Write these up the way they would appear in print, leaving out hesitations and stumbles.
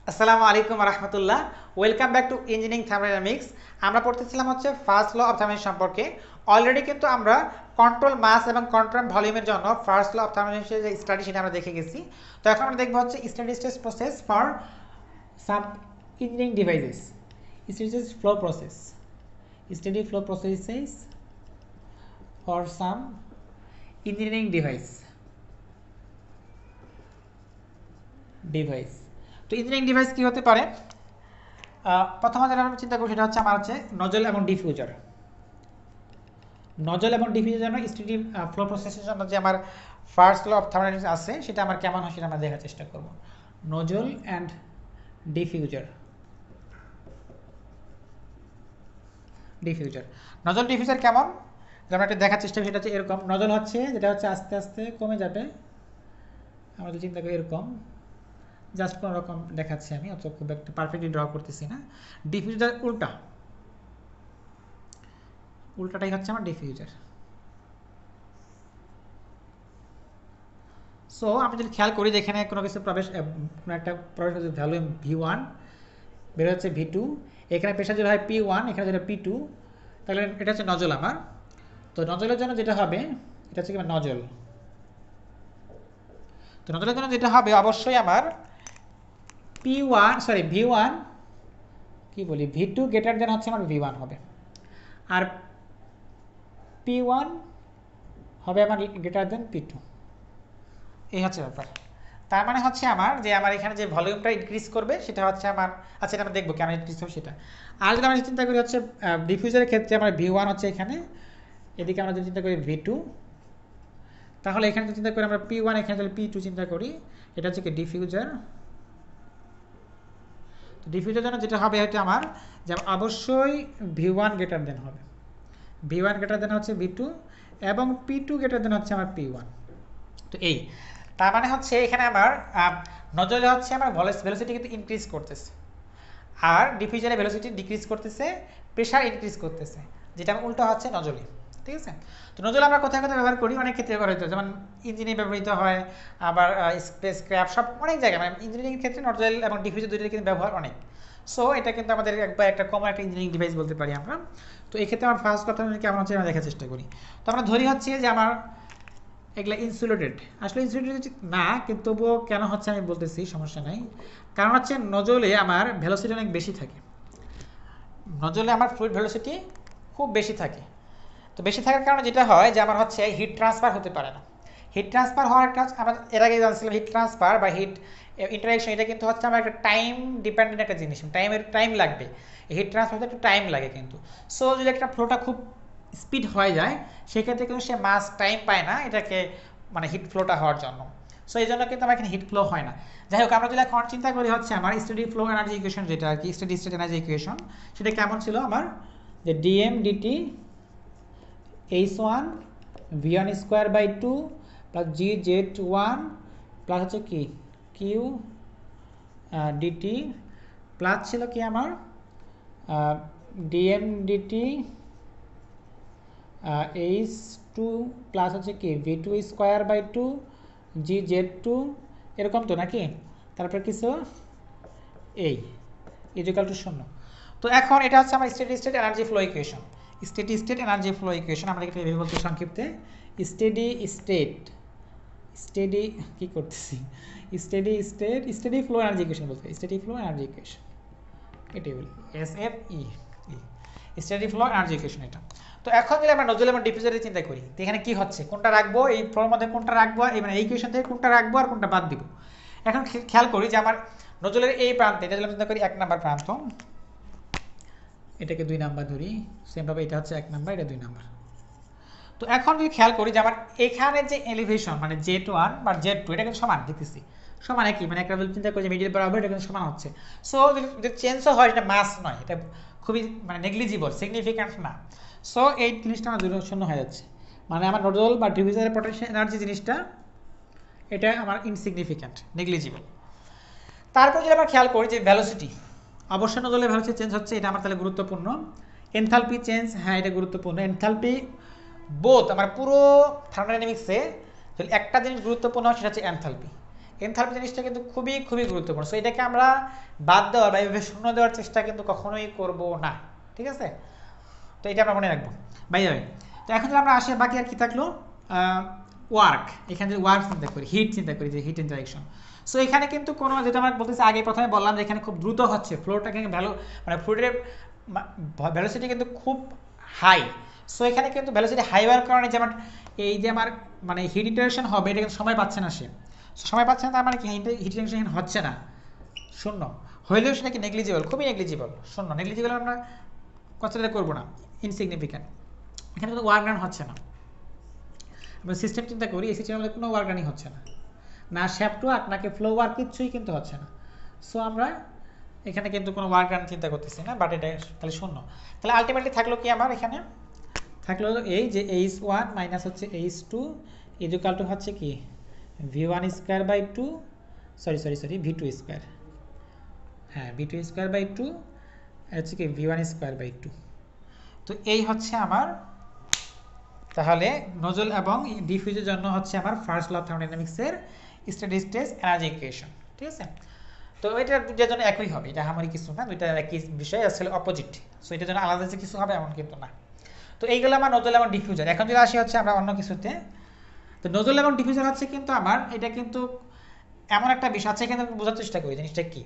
আসসালামু আলাইকুম রাহমাতুল্লাহ। Welcome back to engineering thermodynamics. আমরা পড়তেছিলাম হচ্ছে ফার্স্ট ল অফ থার্মোডাইনামিক্স সম্পর্কে। অলরেডি কিন্তু আমরা কন্ট্রোল মাস এবং কন্ট্রোল ভলিউমের জন্য ফার্স্ট ল অফ থার্মোডাইনামিক্সের যে স্টাডি সেটা আমরা দেখে গেছি। তো এখন আমরা দেখবো হচ্ছে study stage process for some engineering devices. Study stage flow process, study flow processes for some engineering device. তো ইঞ্জিনিয়ারিং ডিভাইস কি হতে পারে? প্রথমে যেটা আমরা চিন্তা করি সেটা হচ্ছে আমার হচ্ছে নজল এবং ডিফিউজার। নজল এবং ডিফিউজার জন্য স্টেডি ফ্লো প্রসেসের জন্য যে আমার ফার্স্ট ল অফ থার্মোডাইনামিক্স আছে সেটা আমার কেমন হয় সেটা আমরা দেখার চেষ্টা করব। Nozzle and diffuser. Nozzle diffuser কেমন আমরা একটু দেখার চেষ্টা করি। সেটা হচ্ছে এরকম। নজল হচ্ছে যেটা হচ্ছে আস্তে আস্তে কমে যাবে। আমরা যদি চিন্তা করি এরকম, জাস্ট কোনো রকম দেখাচ্ছি আমি, অত খুব একটা পারফেক্টলি ড্র করতেছি না। ডিফিউজার উল্টাটাই হচ্ছে আমার ডিফিউজার। সো আমি যদি খেয়াল করি যে এখানে কোনো কিছু কোনো একটা প্রবেশ হচ্ছে ভ্যালু V1, বের হচ্ছে V2, এখানে প্রেশার যদি হয় P1, এখানে যেটা P2, তাহলে এটা হচ্ছে নজল আমার। তো নজলের জন্য যেটা হবে এটা হচ্ছে কি নজল। তো নজলের জন্য যেটা হবে অবশ্যই আমার V1 কি বলি V2 গ্রেটার দেন হচ্ছে আমার V1 হবে, আর P1 হবে আমার গ্রেটার দেন P2। এই হচ্ছে ব্যাপার। তার মানে হচ্ছে আমার যে আমার এখানে যে ভলিউমটা ইনক্রিজ করবে সেটা হচ্ছে আমার, আচ্ছা এটা আমরা দেখবো কেন ইনক্রিজ হবে সেটা। আর যদি আমরা চিন্তা করি হচ্ছে ডিফিউজারের ক্ষেত্রে আমার V1 হচ্ছে এখানে, এদিকে আমরা যদি চিন্তা করি V2, তাহলে এখানে যদি চিন্তা করি আমরা P1, এখানে যদি P2 চিন্তা করি, এটা হচ্ছে কি ডিফিউজার। তো ডিফিউজার জন্য যেটা হবে হচ্ছে আমার যে অবশ্যই V1 গ্রেটার দেন হবে, V1 গ্রেটার দেন হচ্ছে V2, এবং P2 গ্রেটার দেন হচ্ছে আমার P1। তো এই তার মানে হচ্ছে এখানে আমার নজলে হচ্ছে আমার ভেলোসিটি কিন্তু ইনক্রিজ করতেছে, আর ডিফিউজারে ভেলোসিটি ডিক্রিজ করতেছে, প্রেশার ইনক্রিজ করতেছে, যেটা উল্টো হচ্ছে নজলে। ঠিক আছে। তো নজল আমরা কোথায় কোথায় ব্যবহার করি, অনেক ক্ষেত্রে ব্যবহার হতো, যেমন ইঞ্জিনে ব্যবহৃত হয়, আবার স্পেস ক্রাফট, সব অনেক জায়গায়, মানে ইঞ্জিনিয়ারিং ক্ষেত্রে নজল এবং ডিফিউজার দুইটার কিন্তু ব্যবহার অনেক। সো এটা কিন্তু আমাদের একবার একটা কমন একটা ইঞ্জিনিয়ারিং ডিভাইস বলতে পারি আমরা। তো এই ক্ষেত্রে আমার ফার্স্ট কথা কেমন হচ্ছে আমরা দেখার চেষ্টা করি। তো আমরা ধরি হচ্ছে যে আমার এগুলা ইনসুলেটেড, আসলে ইনসুলেটেড না, কিন্তু তবুও কেন হচ্ছে আমি বলতেছি, সমস্যা নাই। কারণ হচ্ছে নজলে আমার ভেলোসিটি অনেক বেশি থাকে, নজলে আমার ফ্লুইড ভেলোসিটি খুব বেশি থাকে। তো বেশি থাকার কারণে যেটা হয় যে আমার হচ্ছে হিট ট্রান্সফার হতে পারে না। হিট ট্রান্সফার হওয়ার একটা, আমরা এর আগে জানছিলাম হিট ট্রান্সফার বা হিট ইন্টারাকশন, এটা কিন্তু হচ্ছে আমার একটা টাইম ডিপেন্ডেন্ট একটা জিনিস, টাইম লাগবে। হিট ট্রান্সফার হতে একটু টাইম লাগে কিন্তু। সো যদি একটা ফ্লোটা খুব স্পিড হয়ে যায় সেক্ষেত্রে কিন্তু সে মাস টাইম পায় না এটাকে, মানে হিট ফ্লোটা হওয়ার জন্য। সো এই জন্য কিন্তু আমার এখানে হিট ফ্লো হয় না। যাই হোক, আমরা যদি এখন চিন্তা করি হচ্ছে আমার স্টেডি ফ্লো এনার্জি ইকুয়েশন, যেটা আর কি স্টেডি স্টেট এনার্জি ইকুয়েশন, সেটা কেমন ছিল আমার, যে DM DT H1 V1 square by 2 plus GZ1 plus হচ্ছে কি কিউ ডিটি, প্লাস ছিল কি আমার ডিএম ডিটি H2 প্লাস হচ্ছে কি V2 স্কোয়ার বাই 2 GZ2, এরকম তো নাকি, তারপর কিছু এই ইকুয়াল টু 0। তো এখন এটা হচ্ছে আমার steady state energy flow equation. Steady state energy flow equation আমরা এখানে এভাবে বলতে সংক্ষিপ্তে স্টেডি কি করতেছি স্টেডি ফ্লো এনার্জি ইকুয়েশন বলতে, স্টেডি ফ্লো এনার্জি ইকুয়েশন এটাই বলি, SFE, steady flow energy equation এটা। তো এখন যদি আমরা নজল এবং ডিফিউজারের চিন্তা করি, তো এখানে কি হচ্ছে, কোনটা রাখবো এই ফ্লোর মধ্যে, কোনটা রাখবো এই মানে এই ইকুয়েশন থেকে কোনটা রাখবো আর কোনটা বাদ দিব। এখন খেয়াল করি যে আমার নজলের এই প্রান্তে, এটা যদি চিন্তা করি 1 নাম্বার প্রান্ত, এটাকে 2 নাম্বার ধরি, সেমভাবে এটা হচ্ছে 1 নাম্বার, এটা 2 নাম্বার। তো এখন যদি খেয়াল করি যে আমার এখানে যে এলিভেশন মানে Z1 বা Z2, এটা কিন্তু সমান দেখতেছি, সমান একই, মানে একটা চিন্তা করি যে মিডিল বরাবর এটা কিন্তু সমান হচ্ছে। সো যদি চেঞ্জও হয় এটা মাস নয়, এটা খুবই মানে নেগলিজিবল, সিগনিফিক্যান্ট না। সো এই জিনিসটা আমার শূন্য হয়ে যাচ্ছে, মানে আমার নজল বা ডিফিউজারের পটেনশিয়াল এনার্জি জিনিসটা এটা আমার ইনসিগনিফিক্যান্ট, নেগলিজিবল। তারপর যদি আমরা খেয়াল করি যে ভ্যালোসিটি, অবশ্যই নজলের ভ্যালোসিটি চেঞ্জ হচ্ছে, এটা আমার তাহলে গুরুত্বপূর্ণ। এনথালপি চেঞ্জ, হ্যাঁ এটা গুরুত্বপূর্ণ। এনথালপি বোথ আমার পুরো থার্মোডাইনামিক্সে যদি একটা জিনিস গুরুত্বপূর্ণ হয় সেটা হচ্ছে এনথালপি। এনথালপি জিনিসটা কিন্তু খুবই খুবই গুরুত্বপূর্ণ। সো এটাকে আমরা বাদ দেওয়ার বা এভাবে শূন্য দেওয়ার চেষ্টা কিন্তু কখনোই করব না, ঠিক আছে? তো এটা আমরা মনে রাখবো বাই দ্য ওয়ে। তো এখন যদি আমরা আসি, বাকি আর কি থাকলো, ওয়ার্ক। এখানে যদি ওয়ার্ক চিন্তা করি, হিট চিন্তা করি, যে হিট ইন্টারেকশন। সো এখানে কিন্তু কোনো, যেটা আমরা বলতেছি আগে প্রথমে বললাম যে এখানে খুব দ্রুত হচ্ছে ফ্লোটা, কিন্তু মানে ফ্লুইডের ভেলোসিটি কিন্তু খুব হাই। সো এখানে কিন্তু ভেলোসিটি হাই হওয়ার কারণে যে আমার এই যে আমার মানে হিট ইন্টারেকশন হবে, এটা কিন্তু সময় পাচ্ছে না সে। সময় পাচ্ছে না, তার মানে কি হিট ইন্টারেকশন হচ্ছে না, শূন্য। হইলেও সেটা কি নেগলিজিবল, খুবই নেগলিজিবল, শূন্য। নেগলিজিবল আমরা কনসিডার করবো না, ইনসিগনিফিক্যান্ট। এখানে কিন্তু ওয়ার্ক রান হচ্ছে না। আমরা সিস্টেম চিন্তা করি, এই সিস্টেমে আমাদের কোনো ওয়ার্ক রানই হচ্ছে না, না শ্যাফট ওয়ার্ক নাকি ফ্লো ওয়ার্ক, কিচ্ছুই কিন্তু হচ্ছে না। সো আমরা এখানে কিন্তু কোনো ওয়ার্ক রান চিন্তা করতেছি না, বাট এটা তাহলে শূন্য। তাহলে আলটিমেটলি থাকলো কি আমার এখানে, থাকলো এই যে h1 মাইনাস হচ্ছে h2 ইকুয়াল টু হচ্ছে কি v1 square by 2, sorry v2 square, হ্যাঁ v2 স্কয়ার বাই 2 হচ্ছে কি v1 স্কয়ার বাই 2। তো এই হচ্ছে আমার তাহলে নজল এবং ডিফিউজের জন্য হচ্ছে আমার ফার্স্ট ল অফ থার্মোডাইনামিক্সের স্টেডি স্টেট এনার্জি ইকুয়েশন, ঠিক আছে? তো এটা দুটোর জন্য একই হবে, এটা আমারই কিছু না, দুইটা একই বিষয় আসলে অপোজিট। সো এটার জন্য আলাদা যে কিছু হবে এমন কিন্তু না। তো এইগুলো আমার নজল এবং ডিফিউজার। এখন যদি আসি হচ্ছে আমরা অন্য কিছুতে, তো নজল এবং ডিফিউজার হচ্ছে কিন্তু আমার এটা কিন্তু এমন একটা বিষয় আছে, এখানে বোঝার চেষ্টা করি জিনিসটা কি।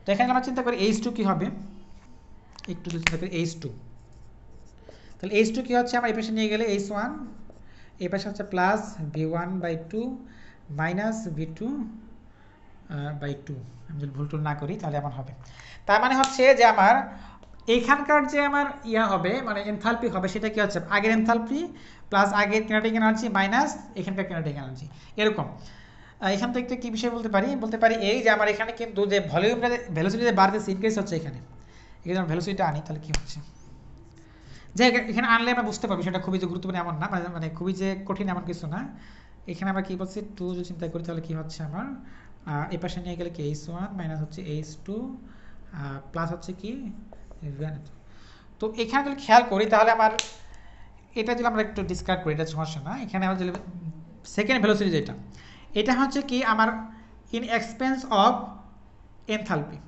তো এখানে আমরা চিন্তা করি H2 কি হবে, একটু চিন্তা করি H2। তাহলে H2 কি হচ্ছে, আমার এই পাশে নিয়ে গেলে H1, এই পাশে হচ্ছে plus v1 by 2 minus v2 by 2। আমি যদি ভুল টুল না করি তাহলে এমন হবে। তার মানে হচ্ছে যে আমার এইখানকার যে আমার ইয়া হবে মানে এনথালপি হবে, সেটা কি হচ্ছে আগের এনথালপি প্লাস আগের কিনেটিক এনার্জি মাইনাস এখানকার কিনেটিক এনার্জি, এরকম। এখান থেকে কি বিষয় বলতে পারি এই যে আমার এখানে কিন্তু যে ভলিউমটা ভেলোসিটি যে বাড়তেছে, ইনক্রিজ হচ্ছে এখানে ভেলোসিটিটা আনি তাহলে কি হচ্ছে, যে এখানে আনলে আমরা বুঝতে পারবো সেটা খুবই যে গুরুত্বপূর্ণ এমন না, মানে খুবই যে কঠিন এমন কিছু না। এখানে আমরা কি বলছি, টু যদি চিন্তা করি তাহলে কি হচ্ছে আমার এই পাশে নিয়ে গেলে কি H1 মাইনাস হচ্ছে H2 প্লাস হচ্ছে কি। তো এখানে যদি খেয়াল করি তাহলে আমার এটা যদি আমরা একটু ডিসকাস করি, এটা সমস্যা না। এখানে আমার যদি সেকেন্ড ভেলোসিটি যেটা, এটা হচ্ছে কি আমার ইন এক্সপেন্স অফ এনথালপি।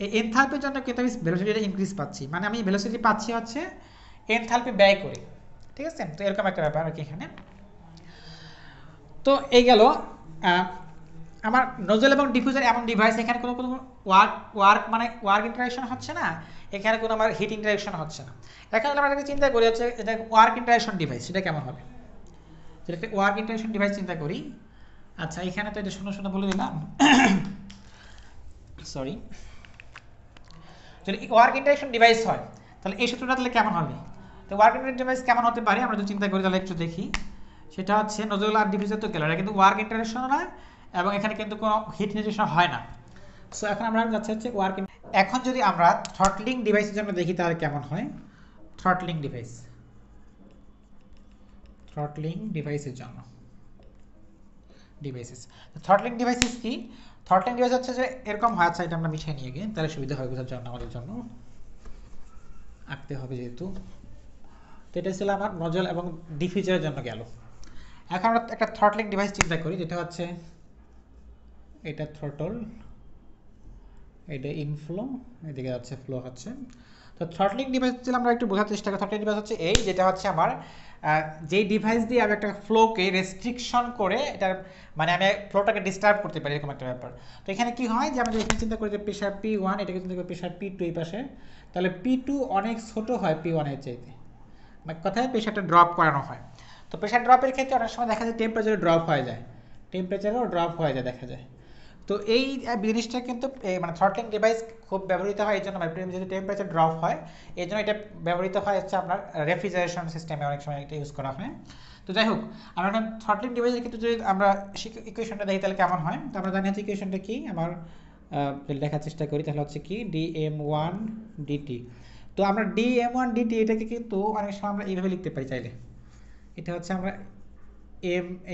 এই এনথালপির জন্য কিন্তু আমি ভেলোসিটিটা ইনক্রিজ পাচ্ছি, মানে আমি ভেলোসিটি পাচ্ছি হচ্ছে এনথালপি ব্যয় করি, ঠিক আছে? তো এরকম একটা ব্যাপার আর কি এখানে। তো এই গেল আমার নজল এবং ডিফিউজার এমন ডিভাইস, এখানে কোনো ওয়ার্ক ইন্টারাকশন হচ্ছে না, এখানে কোনো আমার হিট ইন্টারাকশন হচ্ছে না। এখন আমরা একটা চিন্তা করি হচ্ছে এটা ওয়ার্ক ইন্টারাকশন ডিভাইস, সেটা কেমন হবে? যেটা একটা ওয়ার্ক ইন্টারাকশন ডিভাইস চিন্তা করি। আচ্ছা এখানে তো এটা শূন্য বলে দিলাম, সরি। যদি ওয়ার্ক ইন্টারাকশন ডিভাইস হয় তাহলে এই সূত্রটা তাহলে কেমন হবে? তো ওয়ার্ক ইন্টারাকশন ডিভাইস কেমন হতে পারে আমরা যদি চিন্তা করি তাহলে একটু দেখি। সেটা হচ্ছে নজল আর ডিফিউজার তো গেল, এটা কিন্তু ওয়ার্ক ইন্টারাকশন না, এবং এখানে কিন্তু কোনো হিট ইন্টারাকশন হয় না। সো এখন আমরা যাচ্ছি হচ্ছে ওয়ার্ক। এখন যদি আমরা থ্রটলিং ডিভাইসের জন্য দেখি তাহলে কেমন হয়। থ্রটলিং ডিভাইসের জন্য থ্রটলিং ডিভাইসেস কি? থ্রটলিং ডিভাইস হচ্ছে যে এরকম হয়। আচ্ছা এটা আমরা মিশিয়ে নিয়ে গিয়ে তাহলে সুবিধা হয় বোঝার জন্য, আমাদের জন্য আঁকতে হবে যেহেতু। তো এটা ছিল আমার নজল এবং ডিফিউজারের জন্য গেল। এখন আমরা একটা থ্রটলিং ডিভাইস চিন্তা করি, যেটা হচ্ছে এটা থ্রটল, এটা ইনফ্লো, এদিকে যাচ্ছে ফ্লো হচ্ছে। তো থ্রটলিং ডিভাইস ছিল আমরা একটু বোঝার চেষ্টা করি। থ্রটলিং ডিভাইস হচ্ছে এই, যেটা হচ্ছে আমার যেই ডিভাইস দিয়ে আমি একটা ফ্লোকে রেস্ট্রিকশন করে এটার মানে আমি ফ্লোটাকে ডিস্টার্ব করতে পারি, এরকম একটা ব্যাপার। তো এখানে কি হয় যে আমরা এখানে চিন্তা করি যে প্রেশার P1, এটাকে চিন্তা করি প্রেশার P2 এই পাশে, তাহলে P2 অনেক ছোট হয় P1 এর চাইতে, মানে কথায় প্রেশারটা ড্রপ করানো হয়। তো প্রেশার ড্রপের ক্ষেত্রে অনেক সময় দেখা যায় টেম্পারেচারও ড্রপ হয়ে যায়, দেখা যায়। তো এই জিনিসটা কিন্তু মানে থ্রটলিং ডিভাইস খুব ব্যবহৃত হয় এই জন্য, যদি টেম্পারেচার ড্রপ হয় এই জন্য এটা ব্যবহৃত হয় হচ্ছে আপনার রেফ্রিজারেশন সিস্টেমে অনেক সময় এটা ইউজ করা হয়। তো যাই হোক, আমরা এখন থ্রটলিং ডিভাইসের ক্ষেত্রে যদি আমরা ইকুয়েশনটা দেখি তাহলে কেমন হয়। তো আমরা জানি হচ্ছে ইকুয়েশনটা কি, আমার লেখার চেষ্টা করি তাহলে হচ্ছে কি dm1 dt। তো আমরা dm1 dt এটাকে কিন্তু অনেক সময় আমরা এইভাবে লিখতে পারি চাইলে। এটা হচ্ছে আমরা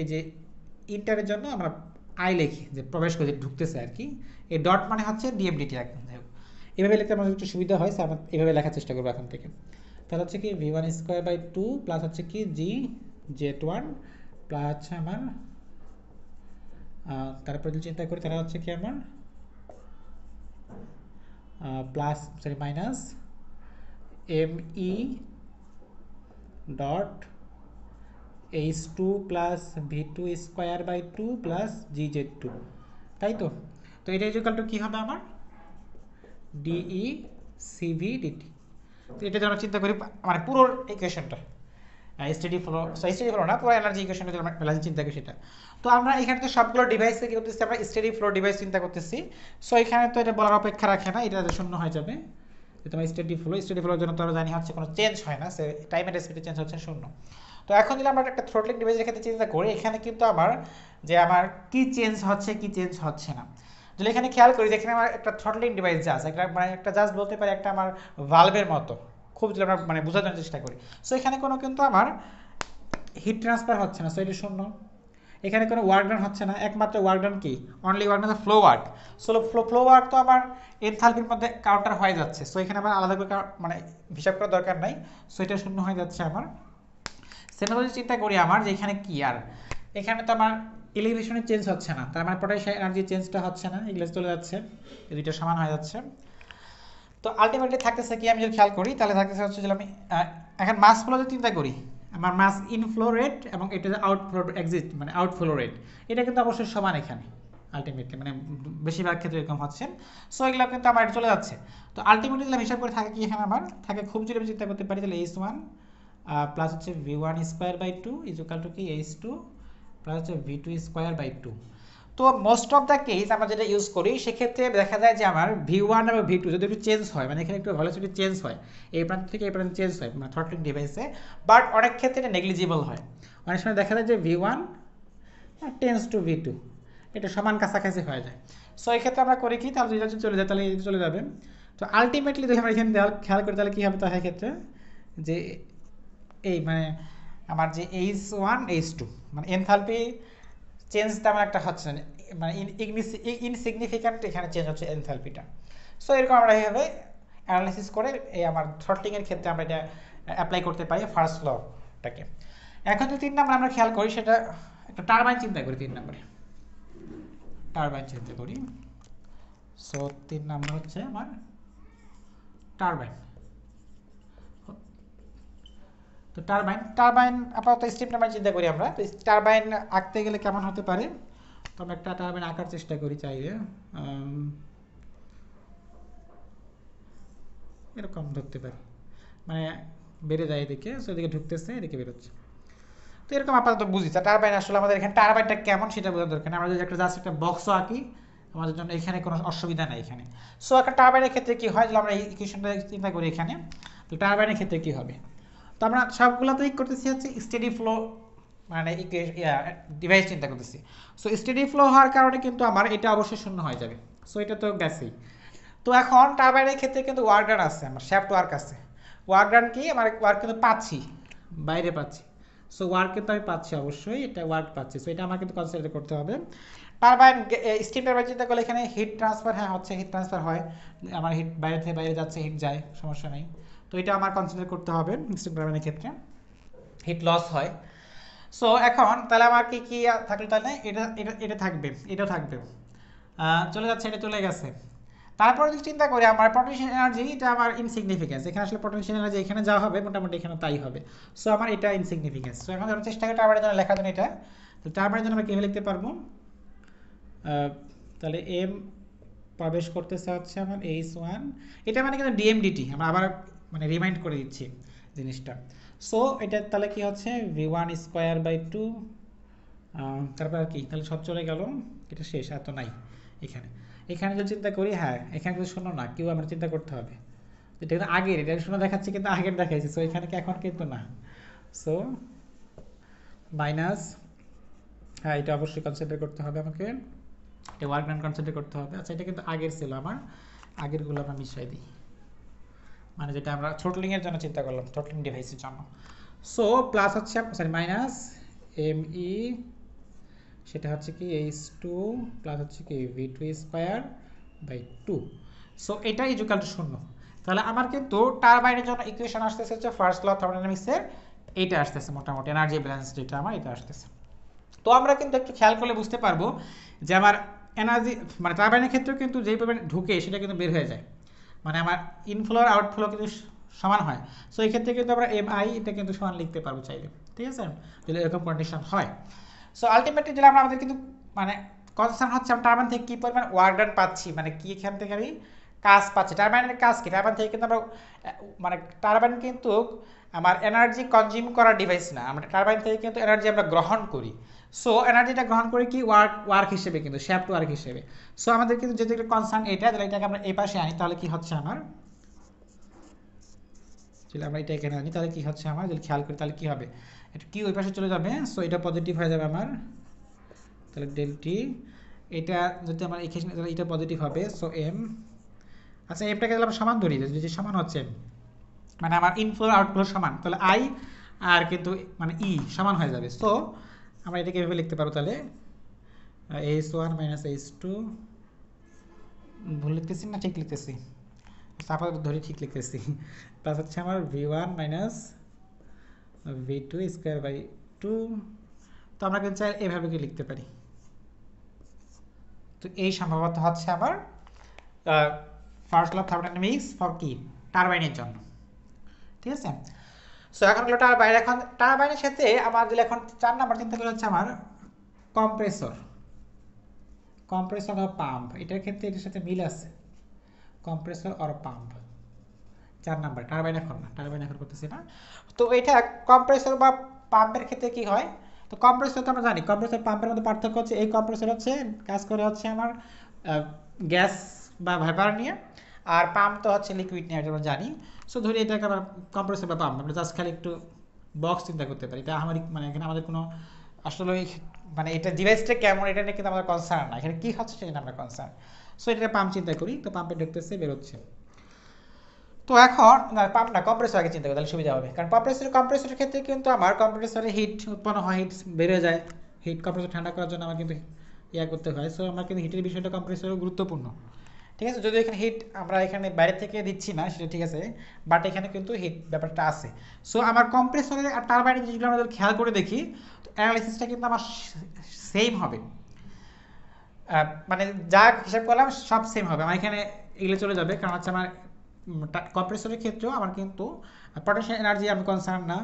এই যে ইন্টারের জন্য আমরা আই লিখি, যে প্রবেশ করে ঢুকতেছে আর কি, এই ডট মানে হচ্ছে ডিএমডিটি। একদম এভাবে লিখতে আমাদের একটু সুবিধা হয়, আমরা এভাবে লেখার চেষ্টা করবো এখন থেকে। তাহলে হচ্ছে কি v1 স্কোয়ার বাই 2 প্লাস হচ্ছে কি জি z1 প্লাস হচ্ছে আমার তারপরে যদি চিন্তা করি তাহলে হচ্ছে কি আমার plus sorry minus ME dot H2 plus V2 square by 2 plus GZ2, তাই তো? তো এটা ইকুয়াল টু কী হবে আমার DE CV DT। তো এটা যেন চিন্তা করি মানে পুরো ইকুয়েশনটা স্টেডি ফ্লো না পুরো এনার্জি ইকুয়েশনটা যেন আমরা চিন্তা করি সেটা। তো আমরা এখানে তো সবগুলো ডিভাইসে কি করতেছি আমরা স্টেডি ফ্লো ডিভাইস চিন্তা করতেছি। সো এখানে তো এটা বলার অপেক্ষা রাখে না, এটা শূন্য হয়ে যাবে। যে তোমার স্টেডি ফ্লোর জন্য তো আমরা জানি হচ্ছে কোনো চেঞ্জ হয় না, সে টাইম এন্ড স্পিডে চেঞ্জ হচ্ছে শূন্য। তো এখন যদি আমরা একটা থ্রোটলিং ডিভাইসের ক্ষেত্রে চিন্তা করি, এখানে কিন্তু আমার যে আমার কি চেঞ্জ হচ্ছে কি চেঞ্জ হচ্ছে না, যদি এখানে খেয়াল করি যেখানে আমার একটা থ্রোটলিং ডিভাইস জাস্ট একটা মানে একটা জাস্ট বলতে পারি একটা আমার ভালভের মতো, খুব যদি আমরা মানে বোঝার জন্য চেষ্টা করি। সো এখানে কোনো কিন্তু আমার হিট ট্রান্সফার হচ্ছে না, সো এটা শূন্য। এখানে কোনো ওয়ার্ক ডান হচ্ছে না, একমাত্র ওয়ার্ক ডান কি only work done flow work. So flow work তো আমার এনথালপির মধ্যে কাউন্টার হয়ে যাচ্ছে, সো এখানে আমার আলাদা করে মানে হিসাব করার দরকার নাই, সো এটা শূন্য হয়ে যাচ্ছে আমার। সেভাবে চিন্তা করি আমার যে এখানে কি আর এখানে তো আমার এলিভেশনের চেঞ্জ হচ্ছে না, তার মানে পটেনশিয়াল এনার্জি চেঞ্জটা হচ্ছে না, এগুলো চলে যাচ্ছে, এই দুইটা সমান হয়ে যাচ্ছে। তো আলটিমেটলি থাকতেছে কি আমি যদি খেয়াল করি তাহলে থাকতেছে হচ্ছে যে আমি এখন মাস ফ্লো যদি চিন্তা করি, আমার মাস ইনফ্লো রেট এবং এটা যে আউটফ্লো এক্সিট মানে আউটফ্লো রেট, এটা কিন্তু অবশ্যই সমান এখানে আলটিমেটলি মানে বেশিরভাগ ক্ষেত্রে এরকম হচ্ছে। সো এগুলো কিন্তু আমার চলে যাচ্ছে। তো আলটিমেটলি যদি হিসাব করে থাকে কি এখানে আমার থাকে খুব যদি আমি চিন্তা করতে পারি তাহলে H1 প্লাস হচ্ছে V1 square by 2 is equal to কি H2 প্লাস হচ্ছে V2 স্কোয়ার বাই 2। তো মোস্ট অফ দ্য কেস আমরা যেটা ইউজ করি সেক্ষেত্রে দেখা যায় যে আমার V1 এবং V2 যদি একটু চেঞ্জ হয়, মানে এখানে একটু ভেলোসিটি চেঞ্জ হয়, এই প্রান্ত থেকে এই প্রান্ত চেঞ্জ হয় মানে থ্রটলিং ডিভাইসে, বাট অনেক ক্ষেত্রে এটা নেগলিজিবল হয়। অনেক সময় দেখা যায় যে V1 টেন্স টু V2 এটা সমান কাছাকাছি হয়ে যায়। সো এই ক্ষেত্রে আমরা করি কি তাহলে যদি চলে যায় তাহলে চলে যাবে। তো আলটিমেটলি যদি আমরা এখানে খেয়াল করি তাহলে কী হবে তার ক্ষেত্রে যে এই মানে আমার যে H1 H2 মানে এনথালপি চেঞ্জ তেমন একটা হচ্ছে না, মানে ইনসিগনিফিক্যান্ট এখানে চেঞ্জ হচ্ছে এনথালপিটা। সো এরকম আমরা এইভাবে অ্যানালাইসিস করে এই আমার থ্রটলিংয়ের ক্ষেত্রে আমরা এটা অ্যাপ্লাই করতে পারি ফার্স্ট লটাকে। এখন যে 3 নম্বর আমরা খেয়াল করি সেটা একটা টারবাইন চিন্তা করি, 3 নম্বরে টারবাইন চিন্তা করি। সো 3 নম্বর হচ্ছে আমার টারবাইন। তো টারবাইন আপাতত স্টিম টারবাইন চিন্তা করি আমরা। তো টারবাইন আঁকতে গেলে কেমন হতে পারে, তো আমরা একটা টারবাইন আঁকার চেষ্টা করি চাইলে এরকম ধরতে পারি, মানে বেড়ে যায় এদিকে, সো এদিকে ঢুকতেছে এদিকে বেরোচ্ছে। তো এরকম আপাতত বুঝি টারবাইন আসলে আমাদের এখানে টারবাইনটা কেমন সেটা বোঝার দরকার নেই, আমরা যদি একটা জাস্ট একটা বক্সও আঁকি আমাদের জন্য এখানে কোনো অসুবিধা নেই এখানে। সো একটা টারবাইনের ক্ষেত্রে কী হয় যদি আমরা এই ইকুয়েশনটা চিন্তা করি এখানে, তো টারবাইনের ক্ষেত্রে কী হবে, তো আমরা সবগুলোতেই করতেছি হচ্ছে স্টেডি ফ্লো মানে ডিভাইস চিন্তা করতেছি। সো স্টেডি ফ্লো হওয়ার কারণে কিন্তু আমার এটা অবশ্যই শূন্য হয়ে যাবে, সো এটা তো গেছেই। তো এখন টারবাইনের ক্ষেত্রে কিন্তু ওয়ার্ক ডান আছে, আমার শ্যাফট ওয়ার্ক আছে, ওয়ার্ক ডান কি আমার ওয়ার্ক কিন্তু পাচ্ছি বাইরে পাচ্ছি, সো ওয়ার্ক কিন্তু আমি পাচ্ছি অবশ্যই, এটা ওয়ার্ক পাচ্ছি, সো এটা আমার কিন্তু কনসিডার করতে হবে। টারবাইন স্টিম টারবাইন চিন্তা করলে এখানে হিট ট্রান্সফার হ্যাঁ হচ্ছে, হিট ট্রান্সফার হয়, আমার হিট বাইরে থেকে বাইরে যাচ্ছে, হিট যায়, সমস্যা নেই। তো এটা আমার কনসিডার করতে হবে স্টিম টারবাইনের ক্ষেত্রে, হিট লস হয়। সো এখন তাহলে আমার কি কি থাকলো, তাহলে এটা এটা এটা থাকবে, এটাও থাকবে, চলে যাচ্ছে, এটা চলে গেছে। তারপরে যদি চিন্তা করি আমার পটেনশিয়াল এনার্জি, এটা আমার ইনসিগনিফিকেন্স, এখানে আসলে পটেনশিয়াল এনার্জি এখানে যা হবে মোটামুটি এখানে তাই হবে, সো আমার এটা ইনসিগনিফিকেন্স। সো এখন ধরো চেষ্টা করি টারবাইনের জন্য লেখার জন্য এটা, তো টারবাইনের জন্য আমরা কীভাবে লিখতে পারবো, তাহলে এম প্রবেশ করতেছে হচ্ছে আমার H1, এটা মানে কিন্তু ডিএমডিটি, আমরা আবার মানে রিমাইন্ড করে দিচ্ছি জিনিসটা। সো এটা তাহলে কি হচ্ছে V1 স্কোয়ার বাই 2, তারপর আর কি, তাহলে সব চলে গেল, এটা শেষ, এত নাই এখানে। এখানে যদি চিন্তা করি হ্যাঁ এখানে কিন্তু শূন্য না, কেউ আমরা চিন্তা করতে হবে, এটা কিন্তু আগের, এটা শূন্য দেখাচ্ছে কিন্তু আগের দেখাইছি, সো এখানে কি এখন কিন্তু না, সো মাইনাস, হ্যাঁ এটা অবশ্যই কনসিডার করতে হবে আমাকে, এটা ওয়ার্ক ডান কনসিডার করতে হবে। আচ্ছা এটা কিন্তু আগের ছিল, আমার আগেরগুলো আমরা মিশাই দিই, মানে যেটা আমরা থ্রোটলিংয়ের জন্য চিন্তা করলাম, থ্রোটলিং ডিভাইসের জন্য। সো প্লাস হচ্ছে সরি মাইনাস ME, সেটা হচ্ছে কি H2 প্লাস হচ্ছে কি V2 স্কোয়ার বাই 2। সো এটা ইকুয়াল টু 0। তাহলে আমার কিন্তু টারবাইনের জন্য ইকুয়েশন আসতেছে হচ্ছে ফার্স্ট ল থার্মোডাইনামিক্সের এইটা আসতেছে, মোটামুটি এনার্জি ব্যালেন্স যেটা আমার এটা আসতেছে। তো আমরা কিন্তু একটু খেয়াল করলে বুঝতে পারবো যে আমার এনার্জি মানে টারবাইনের ক্ষেত্রেও কিন্তু যেই পরিমাণ ঢুকে সেটা কিন্তু বের হয়ে যায়, মানে আমার ইনফ্লো আর আউটফ্লো কিন্তু সমান হয়। সো এই ক্ষেত্রে কিন্তু আমরা MI এটা কিন্তু সমান লিখতে পারবো চাইলে, ঠিক আছে, যদি এরকম কন্ডিশন হয়। সো আলটিমেটলি যেটা আমাদের কিন্তু মানে কনসার্ন হচ্ছে আমরা টারবাইন থেকে কী পরিমাণ ওয়ার্ক ডান পাচ্ছি, মানে কি এখান থেকে আমি কাজ পাচ্ছি। টারবাইনের কাজ কি, টারবাইন থেকে কিন্তু আমরা মানে টারবাইন কিন্তু আমার এনার্জি কনজিউম করার ডিভাইস না, আমরা টারবাইন থেকে কিন্তু এনার্জি আমরা গ্রহণ করি। সো এনার্জিটা গ্রহণ করি কি ওয়ার্ক হিসেবে, কিন্তু শ্যাফট ওয়ার্ক হিসেবে। সো আমাদের কিন্তু যেহেতু একটা কনসার্ন এটা, তাহলে এটাকে আমরা এই পাশে আনি, তাহলে কি হচ্ছে আমার, যদি আমরা এটা এখানে আনি তাহলে কি হচ্ছে আমার, যদি খেয়াল করি তাহলে কি হবে, এটা কি ওই পাশে চলে যাবে। সো এটা পজিটিভ হয়ে যাবে আমার, তাহলে ডেলটি এটা যদি আমার এখানে, তাহলে এটা পজিটিভ হবে। সো এম, আচ্ছা এমটাকে তাহলে আমরা সমান ধরি, যদি সমান হচ্ছে মানে আমার ইনফ্লো আউটফ্লো সমান, তাহলে আই আর কিন্তু মানে ই সমান হয়ে যাবে। সো আমরা এটাকে এভাবে লিখতে পারবো, তাহলে H1 মাইনাস H2, ভুল লিখতেছি না ঠিক লিখতেছি, আপাতত ধরে ঠিক লিখতেছি, প্লাস হচ্ছে আমার V1 minus V2 square by 2। তো আমরা কিন্তু চাই এভাবে কি লিখতে পারি। তো এই সম্ভবত হচ্ছে আমার first law of thermodynamics for কি, টারবাইনের জন্য, ঠিক আছে। সো এখন হলো টারবাইন, এখন টারবাইনের সাথে আমার যদি এখন 4 নাম্বার চিন্তা করা হচ্ছে আমার কম্প্রেসর, কম্প্রেসর অর পাম্প, এটার ক্ষেত্রে এটার সাথে মিল আছে, compressor or pump 4 number. Turbine এখন না, টারবাইন এখন করতেছি না। তো এটা কম্প্রেসর বা পাম্পের ক্ষেত্রে কি হয়, তো কম্প্রেসর তো আমরা জানি, কম্প্রেসর পাম্পের মধ্যে পার্থক্য হচ্ছে এই কম্প্রেসর হচ্ছে কাজ করে হচ্ছে আমার গ্যাস বা ভাইপার নিয়ে, আর পাম্প তো হচ্ছে লিকুইড নিয়ে, এটা আমরা জানি। সো ধরি এটাকে আমরা কম্প্রেসর বা পাম্প, আমরা জাস্ট খালি একটু বক্স চিন্তা করতে পারি, এটা আমার মানে এখানে আমাদের কোনো আসলে মানে এটা ডিভাইসটা কেমন এটা নিয়ে কিন্তু আমাদের কনসার্ন না, এখানে কী হচ্ছে সেটা আমরা কনসার্ন। সো এটা পাম্প চিন্তা করি, তো পাম্পে ঢুকতেছে বেরোচ্ছে। তো এখন পাম্প না, কম্প্রেসর আগে চিন্তা করি তাহলে সুবিধা হবে, কারণ কম্প্রেসরের ক্ষেত্রে কিন্তু আমার কম্প্রেসরে হিট উৎপন্ন হয়, হিট বেড়ে যায়, হিট কম্প্রেসর ঠান্ডা করার জন্য আমার কিন্তু ইয়া করতে হয়। সো আমার কিন্তু হিটের বিষয়টা কম্প্রেসরও গুরুত্বপূর্ণ, ঠিক আছে। যদি এখানে হিট আমরা এখানে বাইরে থেকে দিচ্ছি না সেটা ঠিক আছে, বাট এখানে কিন্তু হিট ব্যাপারটা আছে। সো আমার কম্প্রেসরের আর টারবাইনের জিনিসগুলো আমরা যদি খেয়াল করে দেখি, তো অ্যানালাইসিসটা কিন্তু আমার সেম হবে, মানে যা হিসাব করলাম সব সেম হবে আমার এখানে, এগুলো চলে যাবে, কারণ হচ্ছে আমার কম্প্রেসরের ক্ষেত্রেও আমার কিন্তু পটেনশিয়াল এনার্জি আমি কনসার্ন না,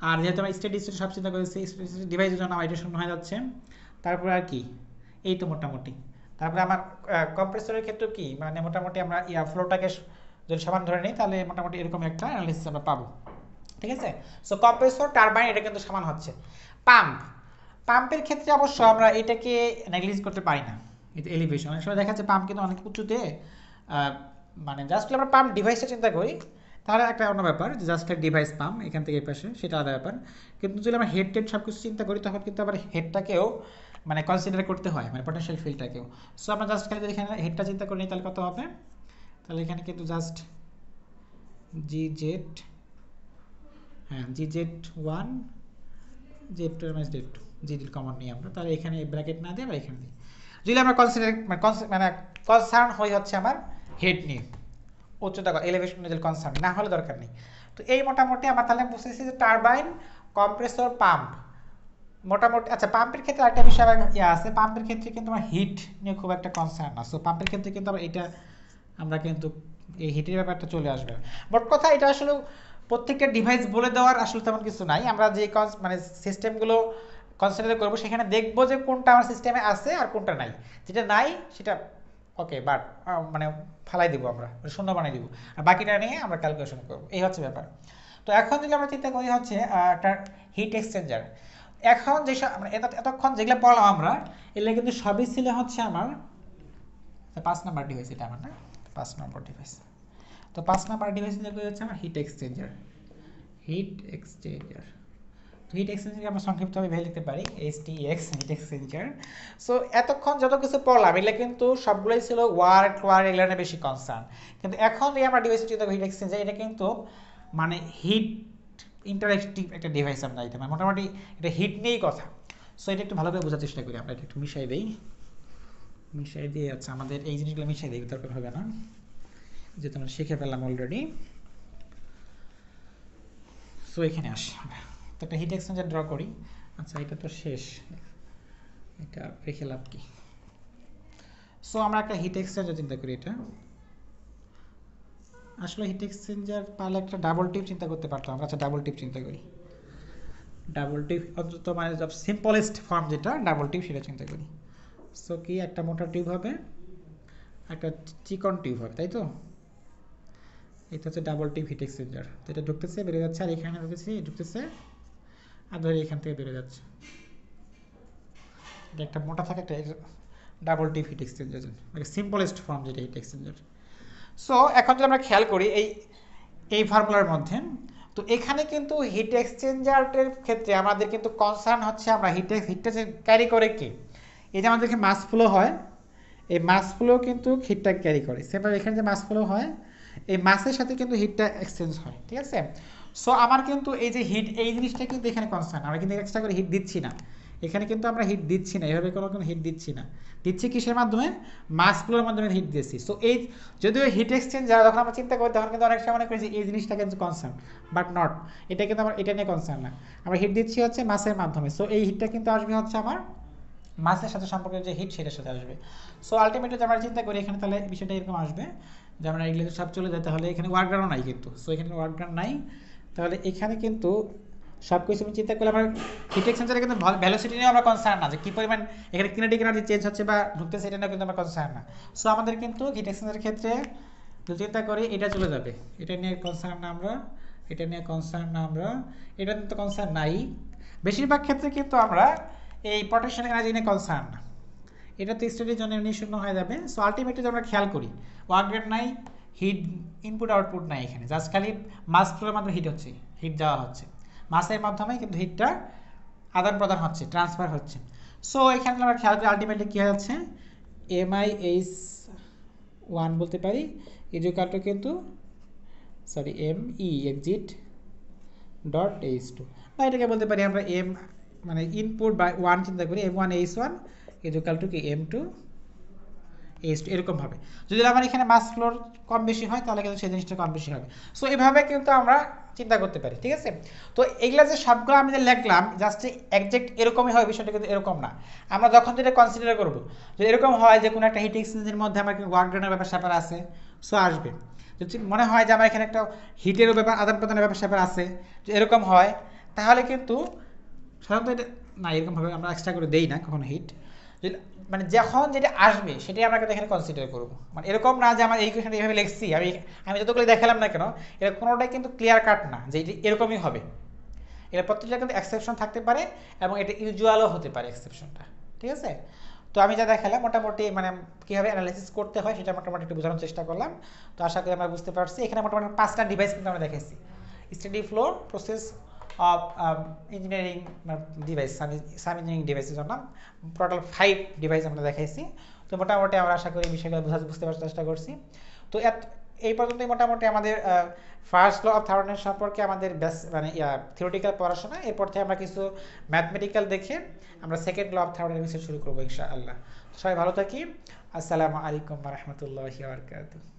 আর যেহেতু আমার স্টেডি স্টেট সব চিন্তা করেছি, ডিভাইসের জন্য আমার এটা শূন্য হয়ে যাচ্ছে। তারপরে আর কি, এই তো মোটামুটি। তারপরে আমার কম্প্রেসরের ক্ষেত্রেও কি, মানে মোটামুটি আমরা ফ্লোটাকে যদি সমান ধরে নিই তাহলে মোটামুটি এরকম একটা অ্যানালিসিস আমরা পাবো, ঠিক আছে। সো কম্প্রেসর টারবাইন এটা কিন্তু সমান হচ্ছে। পাম্পের ক্ষেত্রে অবশ্য আমরা এটাকে নেগলিজ করতে পারি না, এটা এলিভেশন, অনেক সময় দেখা যাচ্ছে পাম্প কিন্তু অনেক উঁচুতে, মানে জাস্ট আমরা পাম্প ডিভাইসটা চিন্তা করি তাহলে একটা অন্য ব্যাপার, জাস্ট একটা ডিভাইস পাম্প এখান থেকে এই পাশে, সেটা আলাদা ব্যাপার। কিন্তু যদি আমরা হেড টেড সব কিছু চিন্তা করি তখন কিন্তু আবার হেডটাকেও মানে কনসিডার করতে হয়, মানে পটেনশিয়াল ফিল্ডটাকেও। সো আমরা জাস্ট খালি যদি এখানে হেডটা চিন্তা করি তাহলে কত হবে, তাহলে এখানে কিন্তু জাস্ট GZ, হ্যাঁ GZ1 Z2 minus Z2, Z common নিই আমরা, তাহলে এখানে ব্র্যাকেট না দিয়ে আমরা এখানে দিই। যদি আমরা কনসিডার মানে কনসার্ন হই হচ্ছে আমার হেড নিয়ে, উচ্চতা এলিভেশন যদি কনসার্ন না হলে দরকার নেই। তো এই মোটামুটি আমার তাহলে বুঝতেছি যে টারবাইন, কম্প্রেসর, পাম্প মোটামুটি। আচ্ছা পাম্পের ক্ষেত্রে একটা বিষয় আবার ইয়ে আছে, পাম্পের ক্ষেত্রে কিন্তু আমার হিট নিয়ে খুব একটা কনসার্ন না। সো পাম্পের ক্ষেত্রে কিন্তু আবার এটা আমরা কিন্তু এই হিটের ব্যাপারটা চলে আসবে। বট কথা এটা আসলে প্রত্যেকটা ডিভাইস বলে দেওয়ার আসলে তেমন কিছু নাই, আমরা যে মানে সিস্টেমগুলো কনসিডার করবো সেখানে দেখবো যে কোনটা আমার সিস্টেমে আছে আর কোনটা নাই, যেটা নাই সেটা ওকে বাট মানে ফালাই দিব, আমরা শূন্য বানিয়ে দিব, আর বাকিটা নিয়ে আমরা ক্যালকুলেশন করবো, এই হচ্ছে ব্যাপার। তো এখন যদি আমরা চিন্তা করি হচ্ছে একটা হিট এক্সচেঞ্জার, এখন যেসব আমরা এতক্ষণ যেগুলো পড়লাম আমরা এগুলো কিন্তু সবই ছিল হচ্ছে আমার 5 নাম্বার ডিভাইস, এটা আমার না 5 নম্বর ডিভাইস। তো 5 নাম্বার ডিভাইস হচ্ছে আমার হিট এক্সচেঞ্জার, হিট এক্সচেঞ্জার। তো হিট এক্সচেঞ্জার আমরা সংক্ষিপ্তভাবে ভেবে লিখতে পারি HTX, হিট এক্সচেঞ্জার। সো এতক্ষণ যত কিছু পড়লাম এগুলো কিন্তু সবগুলোই ছিল ওয়ার্ক এগুলো নিয়ে বেশি কনসার্ন, কিন্তু এখন এই আমরা ডিভাইস চিন্তা করি হিট এক্সচেঞ্জার, এটা কিন্তু মানে হিট ইন্টারেক্টিভ একটা ডিভাইস আমরা দিতে পারি, মোটামুটি এটা হিট নিয়েই কথা। সো এটা একটু ভালো করে বোঝার চেষ্টা করি, আমরা এটা একটু মিশাই দিই, মিশাই দিয়ে আচ্ছা আমাদের এই জিনিসগুলো মিশাই দিই, দরকার হবে না যেহেতু আমরা শিখে ফেললাম অলরেডি। সো এখানে আসি তো একটা হিট এক্সচেঞ্জার ড্র করি। আচ্ছা এটা তো শেষ, এটা রেখে লাভ কি? সো আমরা একটা হিট এক্সচেঞ্জার চিন্তা করি। এটা আসলে হিট এক্সচেঞ্জার পারলে একটা ডাবল টিপ চিন্তা করতে পারতাম আমরা। আচ্ছা ডাবল টিপ চিন্তা করি। ডাবল টিপ অন্তত মানে সিম্পলেস্ট ফর্ম যেটা ডাবল টিপ সেটা চিন্তা করি। সো কি একটা মোটা টিউব হবে, একটা চিকন টিউব হবে, তাই তো? এটা হচ্ছে ডাবল টিপ হিট এক্সচেঞ্জার। তো এটা ঢুকতেছে বেরিয়ে যাচ্ছে, আর এখানে ঢুকতেছে আর ধরে এখান থেকে বেরিয়ে যাচ্ছে। এটা একটা মোটা থাকে একটা ডাবল টিপ হিট এক্সচেঞ্জার, মানে সিম্পলেস্ট ফর্ম যেটা হিট এক্সচেঞ্জার। সো এখন যদি আমরা খেয়াল করি এই ফর্মুলার মধ্যে, তো এখানে কিন্তু হিট এক্সচেঞ্জারের ক্ষেত্রে আমাদের কিন্তু কনসার্ন হচ্ছে আমরা হিটটা যে ক্যারি করে কি, এই যে আমাদের মাস ফ্লো হয়, এই মাস ফ্লো কিন্তু হিটটা ক্যারি করে। সেভাবে এখানে যে মাস ফ্লো হয় এই মাসের সাথে কিন্তু হিটটা এক্সচেঞ্জ হয়, ঠিক আছে? সো আমার কিন্তু এই যে হিট, এই জিনিসটা কিন্তু এখানে কনসার্ন। আমরা কিন্তু এক্সট্রা করে হিট দিচ্ছি না এখানে, কিন্তু আমরা হিট দিচ্ছি না, এভাবে কোনো হিট দিচ্ছি না। দিচ্ছি কিসের মাধ্যমে? মাস ফ্লোর মাধ্যমে হিট দিচ্ছি। সো এই যদিও হিট এক্সচেঞ্জার যখন আমরা চিন্তা করি তখন কিন্তু অনেক সময় মনে করি যে এই জিনিসটা কিন্তু কনসার্ন, বাট নট। এটা কিন্তু আমার এটা নিয়ে কনসার্ন না, আমরা হিট দিচ্ছি হচ্ছে মাসের মাধ্যমে। সো এই হিটটা কিন্তু আসবে হচ্ছে আমার মাসের সাথে সম্পর্কিত যে হিট সেটার সাথে আসবে। সো আলটিমেটলি আমরা চিন্তা করি এখানে তাহলে বিষয়টা এরকম আসবে যে আমরা এগুলো সব চলে যায়, তাহলে এখানে ওয়ার্ক ডানও নাই কিন্তু। সো এখানে ওয়ার্ক ডান নাই, তাহলে এখানে কিন্তু সব কিছু আমি চিন্তা করলে আমার হিট এক্সচেঞ্জারে কিন্তু ভ্যালোসিটি নিয়ে আমরা কনসার্ন না, যে কী পরিমাণ এখানে কিনেটিক এনার্জি চেঞ্জ হচ্ছে বা ঢুকতেছে এটা নিয়ে কিন্তু আমরা কনসার্ন না। সো আমাদের কিন্তু হিট এক্সচেঞ্জারের ক্ষেত্রে যদি চিন্তা করি এটা চলে যাবে, এটা নিয়ে কনসার্ন না আমরা, এটা নিয়ে কনসার্ন না আমরা, এটা তো কনসার্ন নাই। বেশিরভাগ ক্ষেত্রে কিন্তু আমরা এই পটেনশিয়াল এনার্জি নিয়ে কনসার্ন না, এটা তো স্টাডির জন্য এমনি শূন্য হয়ে যাবে। সো আলটিমেটলি আমরা খেয়াল করি ওয়ার্ক ডান নাই, হিট ইনপুট আউটপুট নাই, এখানে জাস্ট খালি মাস ফ্লোর মাধ্যমে হিট হচ্ছে, হিট দেওয়া হচ্ছে মাসের মাধ্যমে, কিন্তু হিটটা আদান প্রদান হচ্ছে, ট্রান্সফার হচ্ছে। সো এখানে আমরা খেয়াল করি আলটিমেটলি কী হচ্ছে, MIH1 বলতে পারি ইজুকালটা কিন্তু ME এক্সিট ডট H2, বা এটাকে বলতে পারি আমরা এম মানে ইনপুট বাই 1 চিন্তা করি, M1H1 ইজুকাল টু কি M2 H2, এরকমভাবে। যদি আমার এখানে মাস ফ্লোর কম বেশি হয় তাহলে কিন্তু সেই জিনিসটা কম বেশি হবে। সো এভাবে কিন্তু আমরা চিন্তা করতে পারি, ঠিক আছে? তো এগুলা যে সবগুলো আমি যে লিখলাম জাস্ট একজ্যাক্ট এরকমই হয়, বিষয়টা কিন্তু এরকম না। আমরা যখন যেটা কনসিডার করবো যে এরকম হয় যে কোনো একটা হিট এক্সচেঞ্জের মধ্যে আমার কিন্তু ওয়ার্ক ডানের ব্যাপার স্যাপার আছে, সো আসবে। যদি মনে হয় যে আমার এখানে একটা হিটেরও ব্যাপার আদান প্রদানের ব্যাপার স্যাপার আছে, যে এরকম হয়, তাহলে কিন্তু সাধারণত এটা না, এরকমভাবে আমরা এক্সট্রা করে দেই না কখনো হিট। মানে যখন যেটা আসবে সেটাই আমরা কিন্তু এখানে কনসিডার করবো। মানে এরকম না যে আমার এই কোয়েশনটা এইভাবে লিখছি, আমি যতগুলো দেখালাম না কেন এটা কোনোটাই কিন্তু ক্লিয়ার কাট না যে এটি এরকমই হবে। এটা প্রত্যেকটা কিন্তু এক্সেপশন থাকতে পারে এবং এটা ইউজুয়ালও হতে পারে এক্সেপশনটা, ঠিক আছে? তো আমি যা দেখালাম মোটামুটি মানে কীভাবে অ্যানালাইসিস করতে হয় সেটা মোটামুটি একটু বোঝানোর চেষ্টা করলাম। তো আশা করি আমরা বুঝতে পারছি। এখানে মোটামুটি 5টা ডিভাইস কিন্তু আমরা দেখাইছি, study flow, process of engineering device, some engineering ডিভাইসের জন্য টোটাল 5 ডিভাইস আমরা দেখাইছি। তো মোটামুটি আমরা আশা করি বিষয়গুলো বুঝতে পারার চেষ্টা করছি। তো এই পর্যন্তই মোটামুটি আমাদের ফার্স্ট ল অফ থার্মোডাইনামিক্স সম্পর্কে আমাদের মানে থিওরিটিক্যাল পড়াশোনা। এরপর থেকে আমরা কিছু ম্যাথমেটিক্যাল দেখে আমরা সেকেন্ড ল অফ থার্মোডাইনামিক্স শুরু করবো ইনশাআল্লাহ। সবাই ভালো থাকি। আসসালামু আলাইকুম ওয়া রাহমাতুল্লাহি ওয়া বারাকাতুহু।